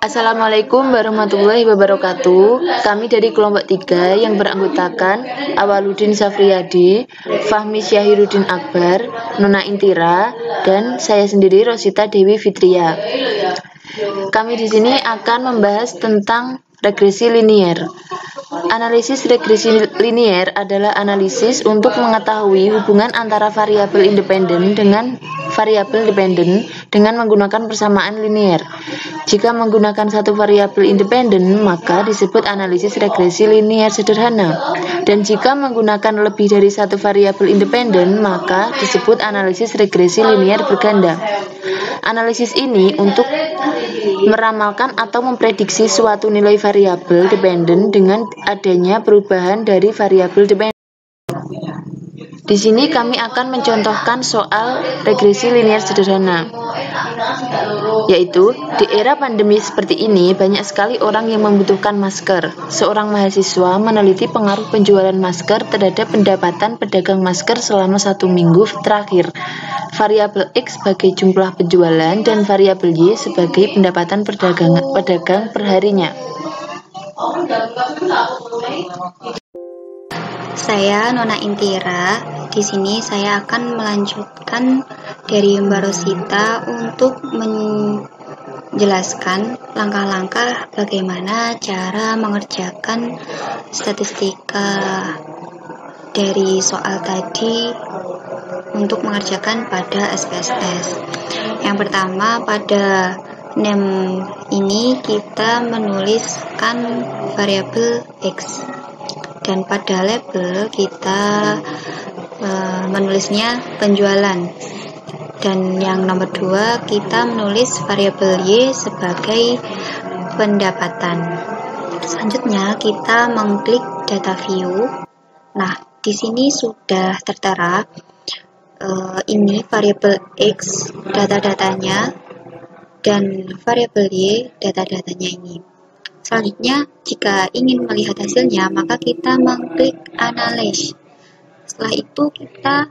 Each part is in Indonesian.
Assalamualaikum warahmatullahi wabarakatuh. Kami dari kelompok 3 yang beranggotakan Awaludin Safriyadi, Fahmi Syahirudin Akbar, Nona Intira, dan saya sendiri Rosita Dewi Fitria. Kami di sini akan membahas tentang regresi linier. Analisis regresi linier adalah analisis untuk mengetahui hubungan antara variabel independen dengan variabel dependen dengan menggunakan persamaan linier. Jika menggunakan satu variabel independen, maka disebut analisis regresi linier sederhana. Dan jika menggunakan lebih dari satu variabel independen, maka disebut analisis regresi linier berganda. Analisis ini untuk meramalkan atau memprediksi suatu nilai variabel dependen dengan adanya perubahan dari variabel dependen. Di sini kami akan mencontohkan soal regresi linier sederhana, yaitu di era pandemi seperti ini banyak sekali orang yang membutuhkan masker. Seorang mahasiswa meneliti pengaruh penjualan masker terhadap pendapatan pedagang masker selama 1 minggu terakhir. Variabel X sebagai jumlah penjualan dan variabel Y sebagai pendapatan pedagang perharinya. Saya Nona Intira. Di sini saya akan melanjutkan dari Mbak Rosita untuk menjelaskan langkah-langkah bagaimana cara mengerjakan statistika dari soal tadi untuk mengerjakan pada SPSS. Yang pertama, pada name ini kita menuliskan variabel X. Dan pada label kita menulisnya penjualan. Dan yang nomor 2 kita menulis variabel Y sebagai pendapatan. Selanjutnya kita mengklik data view. Nah, di sini sudah tertera ini variabel X data-datanya dan variabel Y data-datanya ini. Selanjutnya, jika ingin melihat hasilnya, maka kita mengklik Analyze. Setelah itu kita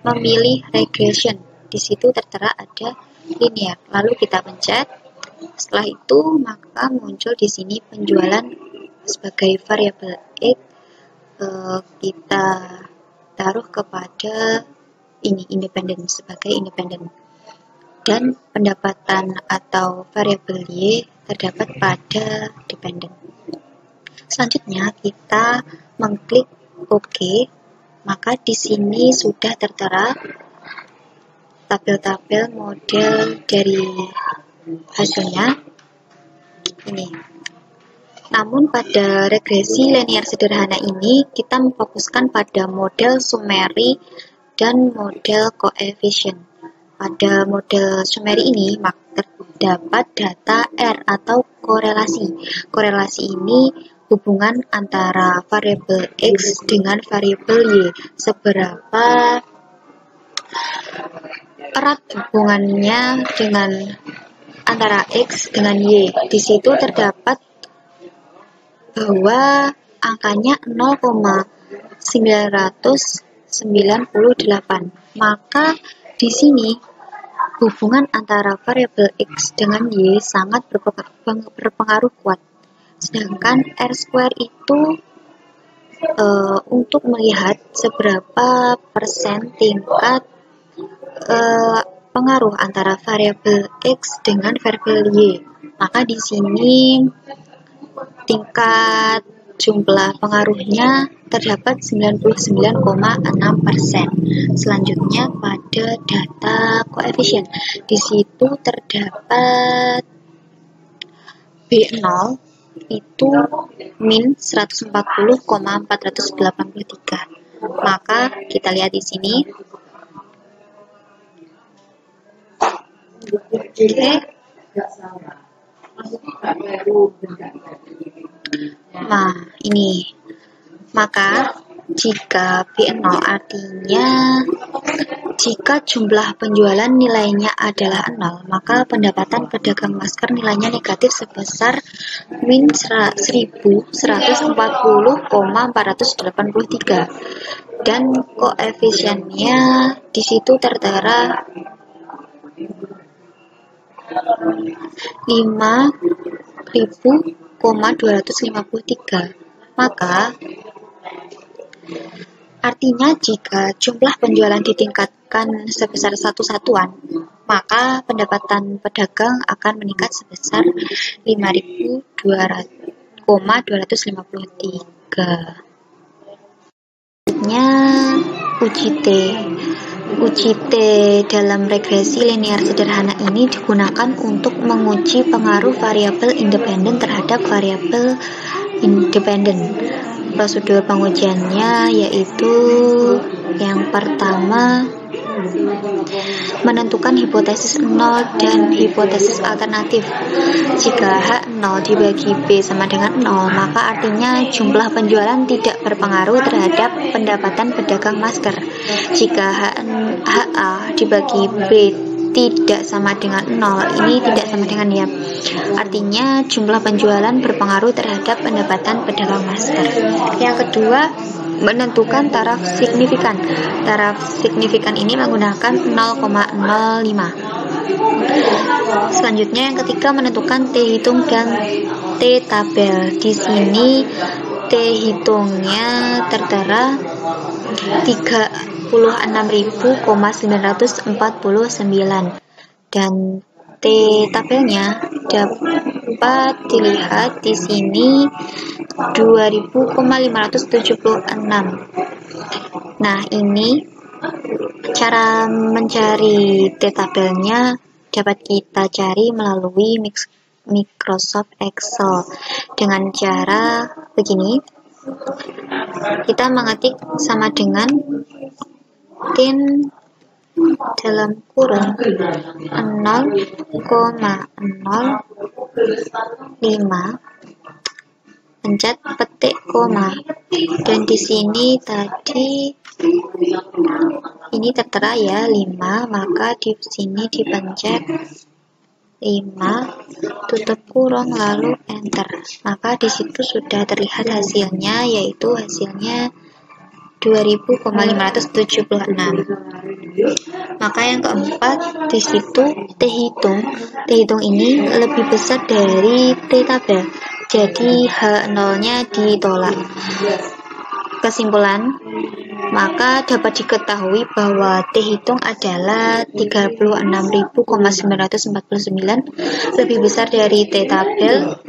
memilih Regression. Di situ tertera ada linear. Lalu kita pencet. Setelah itu, maka muncul di sini penjualan sebagai variabel X. Kita taruh kepada ini independen sebagai independen. Dan pendapatan atau variabel Y terdapat pada dependen. Selanjutnya kita mengklik OK, maka di sini sudah tertera tabel-tabel model dari hasilnya ini. Namun pada regresi linear sederhana ini kita memfokuskan pada model summary dan model koefisien. Pada model summary ini terdapat data R atau korelasi. Korelasi ini hubungan antara variabel X dengan variabel Y. Seberapa erat hubungannya dengan antara X dengan Y. Di situ terdapat bahwa angkanya 0,998. Maka di sini hubungan antara variabel X dengan Y sangat berpengaruh kuat. Sedangkan R² itu untuk melihat seberapa persen tingkat pengaruh antara variabel X dengan variabel Y. Maka di sini tingkat jumlah pengaruhnya terdapat 99,6%. Selanjutnya pada data koefisien. Di situ terdapat B0 itu min 140,483. Maka kita lihat di sini. Oke. Nah, ini. Maka jika B0 artinya jika jumlah penjualan nilainya adalah 0, maka pendapatan pedagang masker nilainya negatif sebesar min 1140,483. Dan koefisiennya di situ tertera 5 4.253. Maka artinya jika jumlah penjualan ditingkatkan sebesar satu satuan, maka pendapatan pedagang akan meningkat sebesar 5.253. Selanjutnya, uji T. Uji T dalam regresi linear sederhana ini digunakan untuk menguji pengaruh variabel independen terhadap variabel independen. Prosedur pengujiannya yaitu yang pertama, menentukan hipotesis 0 dan hipotesis alternatif. Jika H0 dibagi B sama dengan 0, maka artinya jumlah penjualan tidak berpengaruh terhadap pendapatan pedagang masker. Jika HA dibagi B tidak sama dengan 0, ini tidak sama dengan ya. Artinya jumlah penjualan berpengaruh terhadap pendapatan pedagang masker. Yang kedua, menentukan taraf signifikan. Taraf signifikan ini menggunakan 0,05. Selanjutnya yang ketiga, menentukan T hitung dan T tabel. Di sini T hitungnya tertera 36.949 dan T tabelnya dapat dilihat di sini 2000,576. Nah, ini cara mencari T tabelnya dapat kita cari melalui Microsoft Excel dengan cara begini. Kita mengetik sama dengan tin dalam kurung 0,05 pencet petik koma, dan di sini tadi ini tertera ya 5, maka di sini dipencet 5 tutup kurung lalu enter, maka di situ sudah terlihat hasilnya, yaitu hasilnya 2000,576. Maka yang keempat, di situ T hitung ini lebih besar dari T tabel, jadi H0-nya ditolak. Kesimpulan, maka dapat diketahui bahwa T hitung adalah 36.949 lebih besar dari T tabel,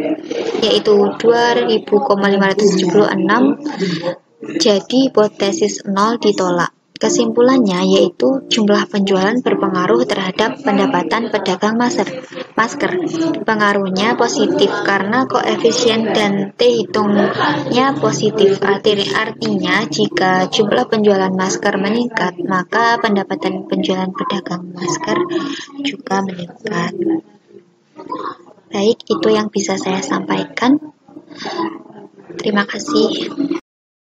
yaitu 2000,576. Jadi hipotesis 0 ditolak. Kesimpulannya yaitu jumlah penjualan berpengaruh terhadap pendapatan pedagang masker. Pengaruhnya positif karena koefisien dan T hitungnya positif. Artinya jika jumlah penjualan masker meningkat, maka pendapatan penjualan pedagang masker juga meningkat. Baik, itu yang bisa saya sampaikan. Terima kasih.